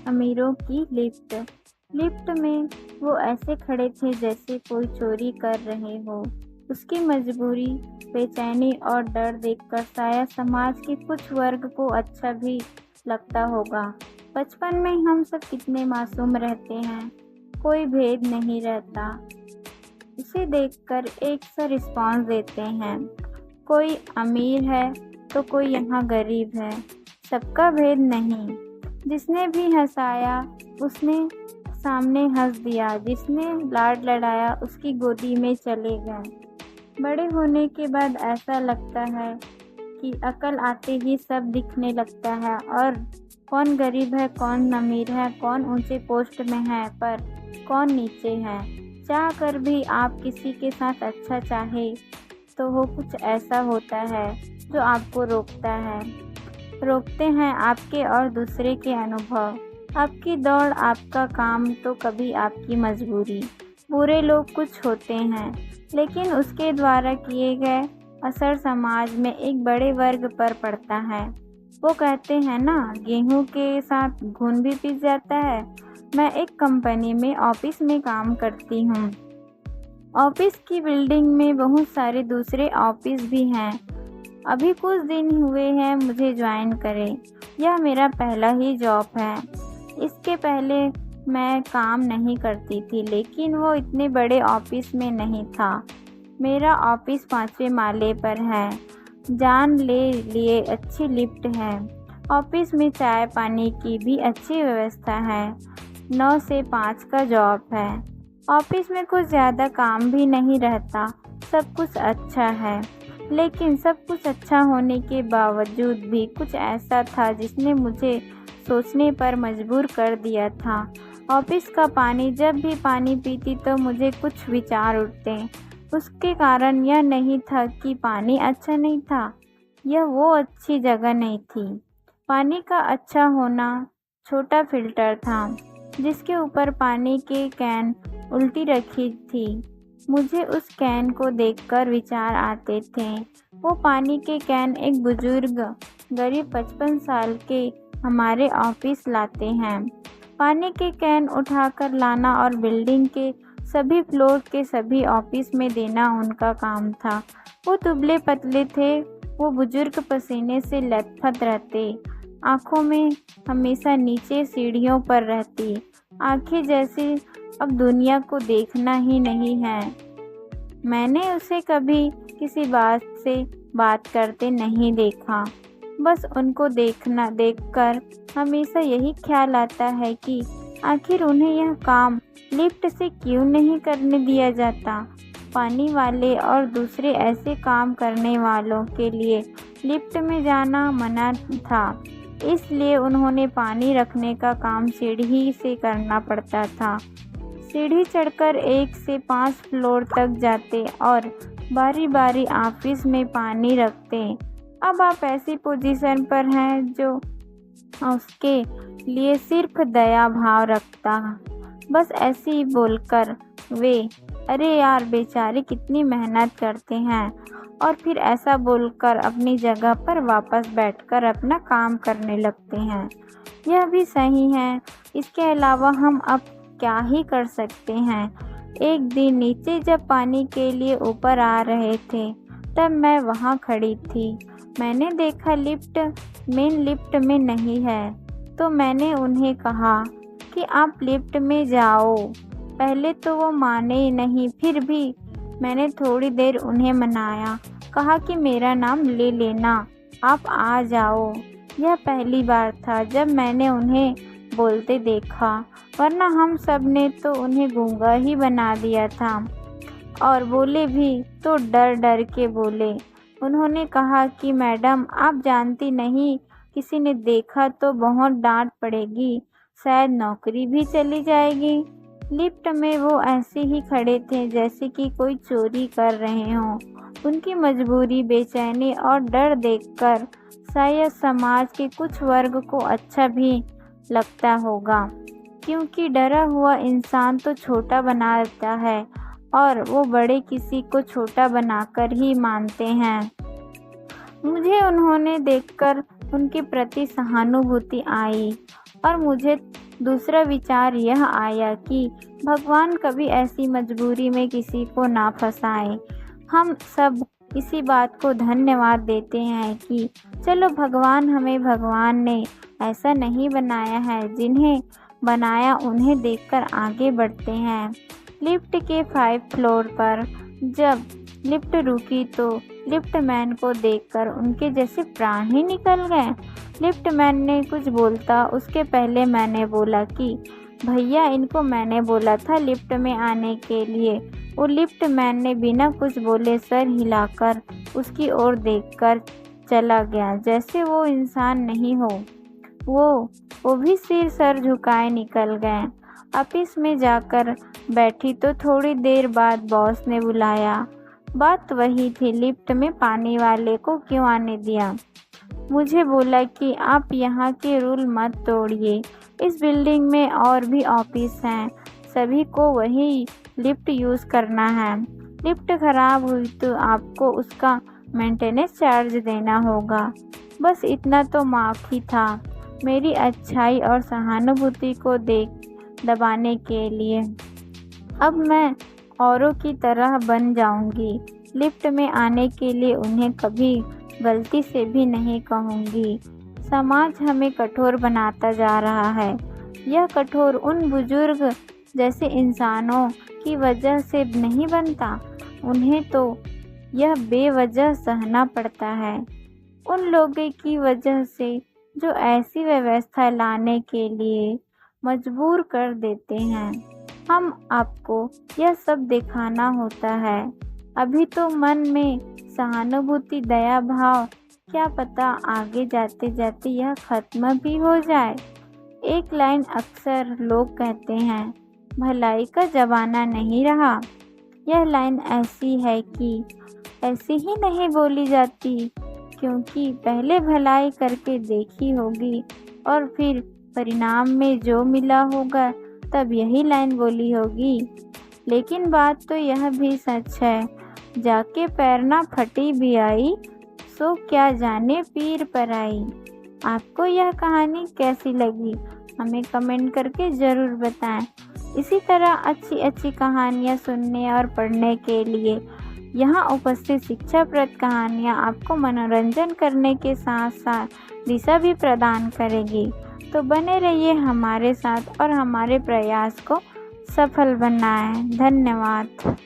अमीरों की lift. Lift में वो ऐसे खड़े थे जैसे कोई चोरी कर रहे हो। उसकी मजबूरी, बेचैनी और डर देखकर शायद समाज के कुछ वर्ग को अच्छा भी लगता होगा। बचपन में हम सब कितने मासूम रहते हैं, कोई भेद नहीं रहता। उसे देखकर एक सा रिस्पॉन्स देते हैं। कोई अमीर है तो कोई यहाँ गरीब है, सबका भेद नहीं। जिसने भी हंसाया उसने सामने हंस दिया, जिसने लाड लड़ाया उसकी गोदी में चले गए। बड़े होने के बाद ऐसा लगता है कि अकल आते ही सब दिखने लगता है, और कौन गरीब है, कौन अमीर है, कौन ऊंचे पोस्ट में है पर कौन नीचे है। चाह कर भी आप किसी के साथ अच्छा चाहे तो वो कुछ ऐसा होता है जो आपको रोकते हैं आपके और दूसरे के अनुभव, आपकी दौड़, आपका काम तो कभी आपकी मजबूरी। बुरे लोग कुछ होते हैं लेकिन उसके द्वारा किए गए असर समाज में एक बड़े वर्ग पर पड़ता है। वो कहते हैं ना, गेहूं के साथ घुन भी पिस जाता है। मैं एक कंपनी में ऑफिस में काम करती हूँ। ऑफिस की बिल्डिंग में बहुत सारे दूसरे ऑफिस भी हैं। अभी कुछ दिन हुए हैं मुझे ज्वाइन करे। यह मेरा पहला ही जॉब है। इसके पहले मैं काम नहीं करती थी, लेकिन वो इतने बड़े ऑफिस में नहीं था। मेरा ऑफिस 5वें माले पर है। जान ले लिए अच्छी लिफ्ट है। ऑफिस में चाय पानी की भी अच्छी व्यवस्था है। 9 से 5 का जॉब है। ऑफिस में कुछ ज़्यादा काम भी नहीं रहता। सब कुछ अच्छा है, लेकिन सब कुछ अच्छा होने के बावजूद भी कुछ ऐसा था जिसने मुझे सोचने पर मजबूर कर दिया था। ऑफिस का पानी, जब भी पानी पीती तो मुझे कुछ विचार उठते। उसके कारण यह नहीं था कि पानी अच्छा नहीं था, यह वो अच्छी जगह नहीं थी। पानी का अच्छा होना छोटा फिल्टर था जिसके ऊपर पानी के कैन उल्टी रखी थी। मुझे उस कैन को देखकर विचार आते थे। वो पानी के कैन एक बुजुर्ग गरीब 55 साल के हमारे ऑफिस लाते हैं। पानी के कैन उठाकर लाना और बिल्डिंग के सभी फ्लोर के सभी ऑफिस में देना उनका काम था। वो दुबले पतले थे। वो बुजुर्ग पसीने से लथपथ रहते, आँखों में हमेशा नीचे सीढ़ियों पर रहती, आँखें जैसे अब दुनिया को देखना ही नहीं है। मैंने उसे कभी किसी बात से बात करते नहीं देखा। बस उनको देखकर हमेशा यही ख्याल आता है कि आखिर उन्हें यह काम लिफ्ट से क्यों नहीं करने दिया जाता। पानी वाले और दूसरे ऐसे काम करने वालों के लिए लिफ्ट में जाना मना था, इसलिए उन्होंने पानी रखने का काम सीढ़ी से करना पड़ता था। सीढ़ी चढ़कर 1 से 5 फ्लोर तक जाते और बारी बारी ऑफिस में पानी रखते। अब आप ऐसी पोजीशन पर हैं जो उसके लिए सिर्फ दया भाव रखता। बस ऐसे ही बोलकर वे, अरे यार बेचारे कितनी मेहनत करते हैं, और फिर ऐसा बोलकर अपनी जगह पर वापस बैठकर अपना काम करने लगते हैं। यह भी सही है। इसके अलावा हम अब क्या ही कर सकते हैं। एक दिन नीचे जब पानी के लिए ऊपर आ रहे थे तब मैं वहाँ खड़ी थी। मैंने देखा लिफ्ट मेन लिफ्ट में नहीं है, तो मैंने उन्हें कहा कि आप लिफ्ट में जाओ। पहले तो वो माने नहीं, फिर भी मैंने थोड़ी देर उन्हें मनाया, कहा कि मेरा नाम ले लेना, आप आ जाओ। यह पहली बार था जब मैंने उन्हें बोलते देखा, वरना हम सब ने तो उन्हें गूंगा ही बना दिया था। और बोले भी तो डर डर के बोले। उन्होंने कहा कि मैडम आप जानती नहीं, किसी ने देखा तो बहुत डांट पड़ेगी, शायद नौकरी भी चली जाएगी। लिफ्ट में वो ऐसे ही खड़े थे जैसे कि कोई चोरी कर रहे हों। उनकी मजबूरी, बेचैनी और डर देखकर शायद समाज के कुछ वर्ग को अच्छा भी लगता होगा, क्योंकि डरा हुआ इंसान तो छोटा बना देता है और वो बड़े किसी को छोटा बनाकर ही मानते हैं। मुझे उन्होंने देखकर उनके प्रति सहानुभूति आई और मुझे दूसरा विचार यह आया कि भगवान कभी ऐसी मजबूरी में किसी को ना फंसाए। हम सब इसी बात को धन्यवाद देते हैं कि चलो भगवान ने ऐसा नहीं बनाया है, जिन्हें बनाया उन्हें देखकर आगे बढ़ते हैं। लिफ्ट के 5 फ्लोर पर जब लिफ्ट रुकी तो लिफ्टमैन को देखकर उनके जैसे प्राण ही निकल गए। लिफ्टमैन ने कुछ बोलता उसके पहले मैंने बोला कि भैया, इनको मैंने बोला था लिफ्ट में आने के लिए। वो लिफ्टमैन ने बिना कुछ बोले सर हिलाकर उसकी ओर देखकर चला गया, जैसे वो इंसान नहीं हो। वो भी सिर सर झुकाए निकल गए। ऑफिस में जाकर बैठी तो थोड़ी देर बाद बॉस ने बुलाया। बात वही थी, लिफ्ट में पानी वाले को क्यों आने दिया। मुझे बोला कि आप यहाँ के रूल मत तोड़िए, इस बिल्डिंग में और भी ऑफिस हैं, सभी को वही लिफ्ट यूज़ करना है। लिफ्ट खराब हुई तो आपको उसका मेंटेनेंस चार्ज देना होगा। बस इतना तो माफ़ ही था मेरी अच्छाई और सहानुभूति को दबाने के लिए। अब मैं औरों की तरह बन जाऊंगी। लिफ्ट में आने के लिए उन्हें कभी गलती से भी नहीं कहूँगी। समाज हमें कठोर बनाता जा रहा है। यह कठोर उन बुजुर्ग जैसे इंसानों की वजह से नहीं बनता, उन्हें तो यह बेवजह सहना पड़ता है। उन लोगों की वजह से जो ऐसी व्यवस्था लाने के लिए मजबूर कर देते हैं। हम आपको यह सब दिखाना होता है। अभी तो मन में सहानुभूति, दया भाव, क्या पता आगे जाते जाते यह खत्म भी हो जाए। एक लाइन अक्सर लोग कहते हैं, भलाई का जमाना नहीं रहा। यह लाइन ऐसी है कि ऐसी ही नहीं बोली जाती, क्योंकि पहले भलाई करके देखी होगी और फिर परिणाम में जो मिला होगा तब यही लाइन बोली होगी। लेकिन बात तो यह भी सच है, जाके पैरना फटी भी आई, सो क्या जाने पीर पर आई। आपको यह कहानी कैसी लगी हमें कमेंट करके ज़रूर बताएं। इसी तरह अच्छी अच्छी कहानियाँ सुनने और पढ़ने के लिए यहाँ उपस्थित शिक्षाप्रद कहानियाँ आपको मनोरंजन करने के साथ साथ दिशा भी प्रदान करेगी। तो बने रहिए हमारे साथ और हमारे प्रयास को सफल बनाएं। धन्यवाद।